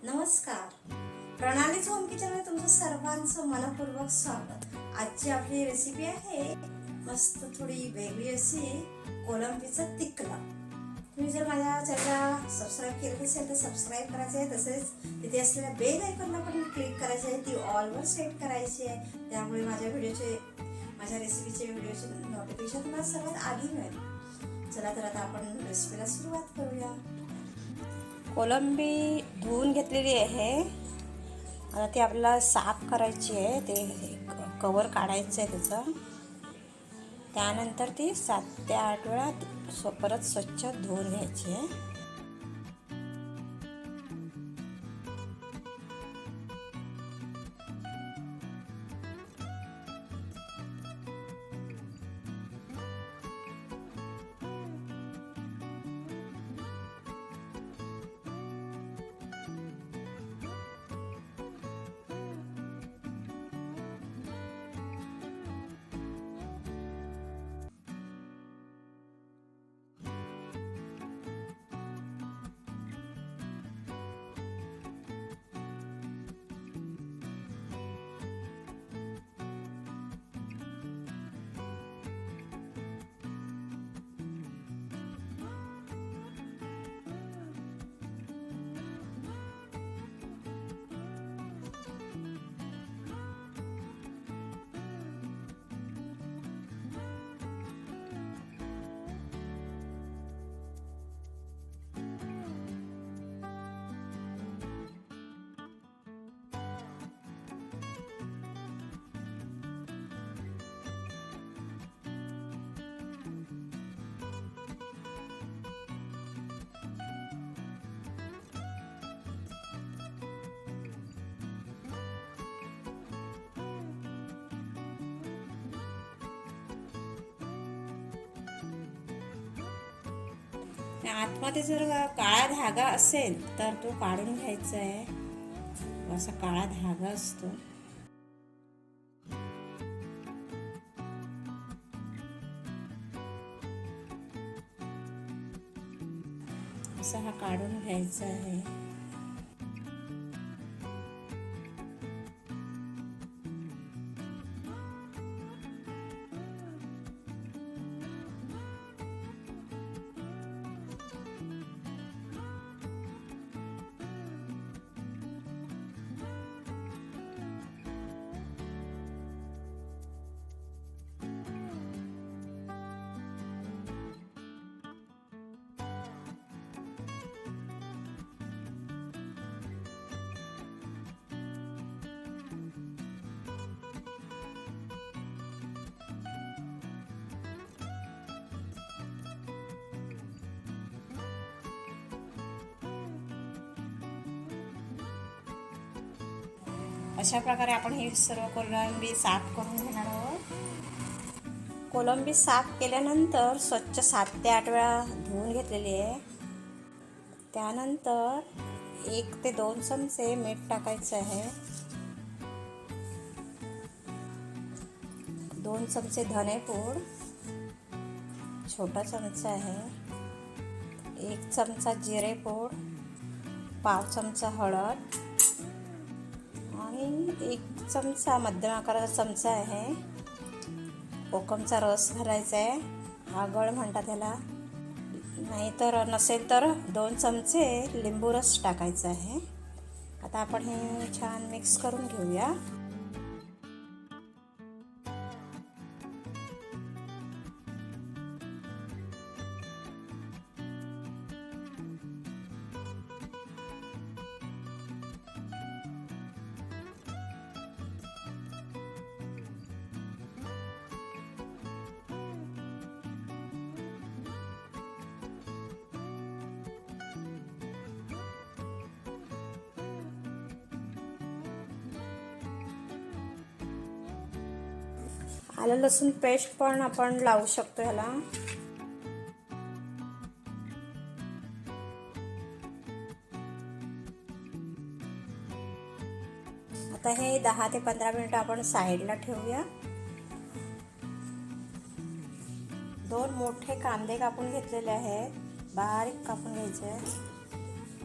नमस्कार. प्रणालीच होम किचनमध्ये तुमचं सर्वांचं मनपूर्वक स्वागत. आजची आपली रेसिपी आहे मस्त थोडी वेगळी अशी कोलंबीचं तिकलं. तुम्ही जर माझ्या चॅनलला सबस्क्राईब केलं असेल तर सबस्क्राईब करायचं आहे. तसेच तिथे असलेल्या बेल आयकॉनला पण क्लिक करायचं आहे, ती ऑलवर सेट करायची आहे. त्यामुळे माझ्या रेसिपीचे व्हिडिओचे नोटिफिकेशन तुम्हाला सर्वात आधी मिळेल. चला तर आता आपण रेसिपीला सुरुवात करूया. कोलंबी धुवून घेतलेली आहे. आता ती आपल्याला साफ करायची आहे. ते कवर काढायचं आहे त्याचं. त्यानंतर ती 7 ते 8 वेळा परत स्वच्छ धुवून घ्यायची आहे. आतमध्ये जर काळा धागा असेल तर तो काढून घ्यायचा आहे. असा काळा धागा असतो. असा हा काढून घ्यायचा आहे. अशा प्रकारे आपण ही सर्व कोलंबी साफ करून घेणार आहोत. कोलंबी साफ केल्यानंतर स्वच्छ 7 ते 8 वेळा धुवून घेतलेली आहे. त्यानंतर 1 ते 2 चमचे मीठ टाकायचं आहे. 2 चमचे धनेपूड, छोटा चमचा आहे. 1 चमचा जिरेपूड, पाव चमचा हळद आणि 1 चमचा मध्यम आकाराचा चमचा आहे कोकमचा रस घालायचा आहे. आगळ म्हणतात त्याला, नाहीतर नसेल तर 2 चमचे लिंबू रस टाकायचा आहे. आता आपण हे छान मिक्स करून घेऊया. आलं लसूण पेस्ट पण आपण लावू शकतो ह्याला. आता हे 10 ते 15 मिनिटं आपण साईडला ठेवूया. 2 मोठे कांदे कापून घेतलेले आहेत, बारीक कापून घ्यायचे.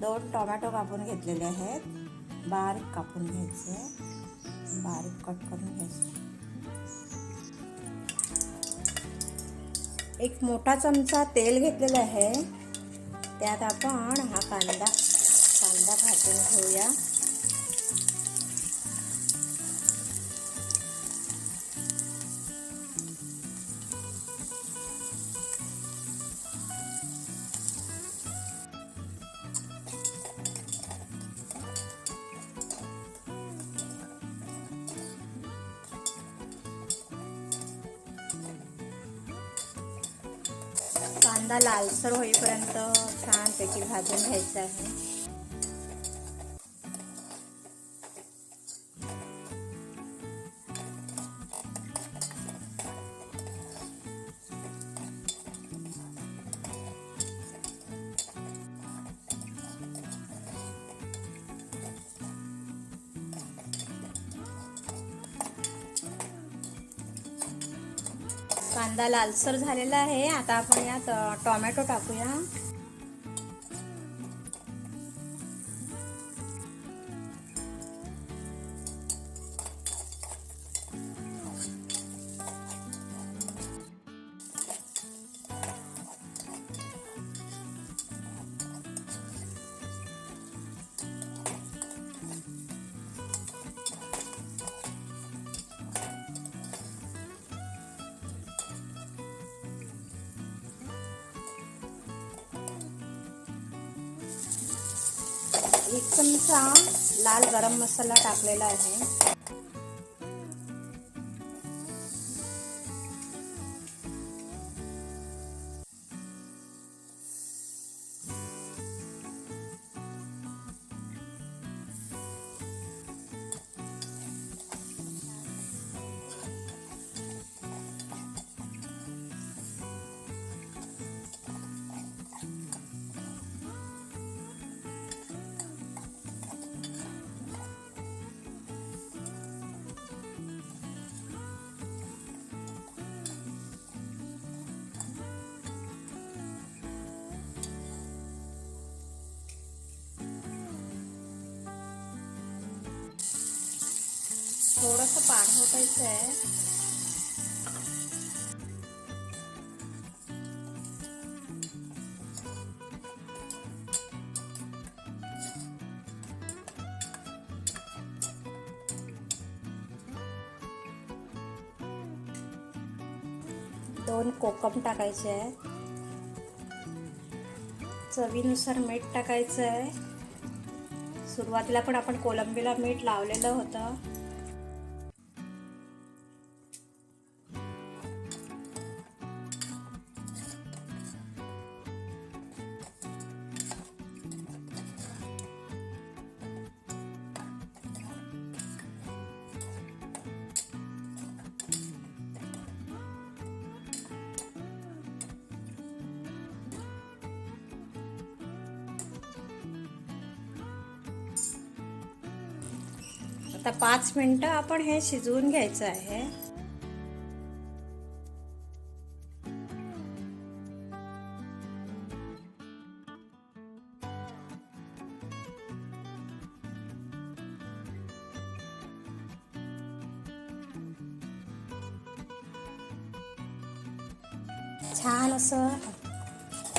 2 टोमॅटो कापून घेतलेले आहेत, बारीक कापून घ्यायचे, बारीक कट करून घ्यायचे. 1 मोठा चमचा तेल घेतलेला आहे, त्यात आपण हा कांदा भाजून घेऊया. कांदा लालसर होईपर्यंत छानपैकी भाजून घ्यायचा आहे. कांदा लालसर झालेला आहे. आता आपण यात टोमॅटो टाकूया. एक चमचा लाल गरम मसाला टाकलेला आहे. थोडंसं पाणी ओतायचं आहे. दोन कोकम टाकायचे आहे. चवीनुसार मीठ टाकायचं आहे. सुरुवातीला पण आपण कोलंबीला मीठ लावलेलं होतं. आता 5 मिनिटं आपण हे शिजवून घ्यायचं आहे. छान असं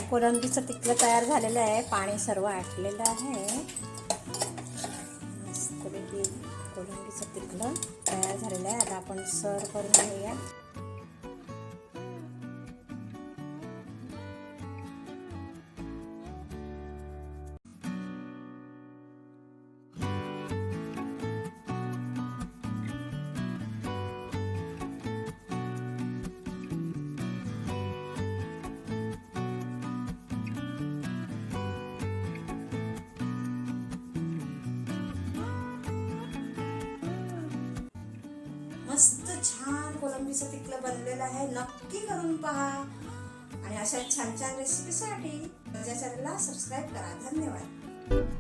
कोलंबीचं तिखलं तयार झालेलं आहे. पाणी सर्व आटलेलं आहे. मस्तपैकी कोलंबीचं तिखलं तयार झालेलं आहे. आता आपण सर्व करून घेऊया. मस्त छान कोलंबीचं तिखलं बनलेलं आहे. नक्की करून पहा. आणि अशा छान छान रेसिपीसाठी माझ्या चॅनलला सबस्क्राईब करा. धन्यवाद.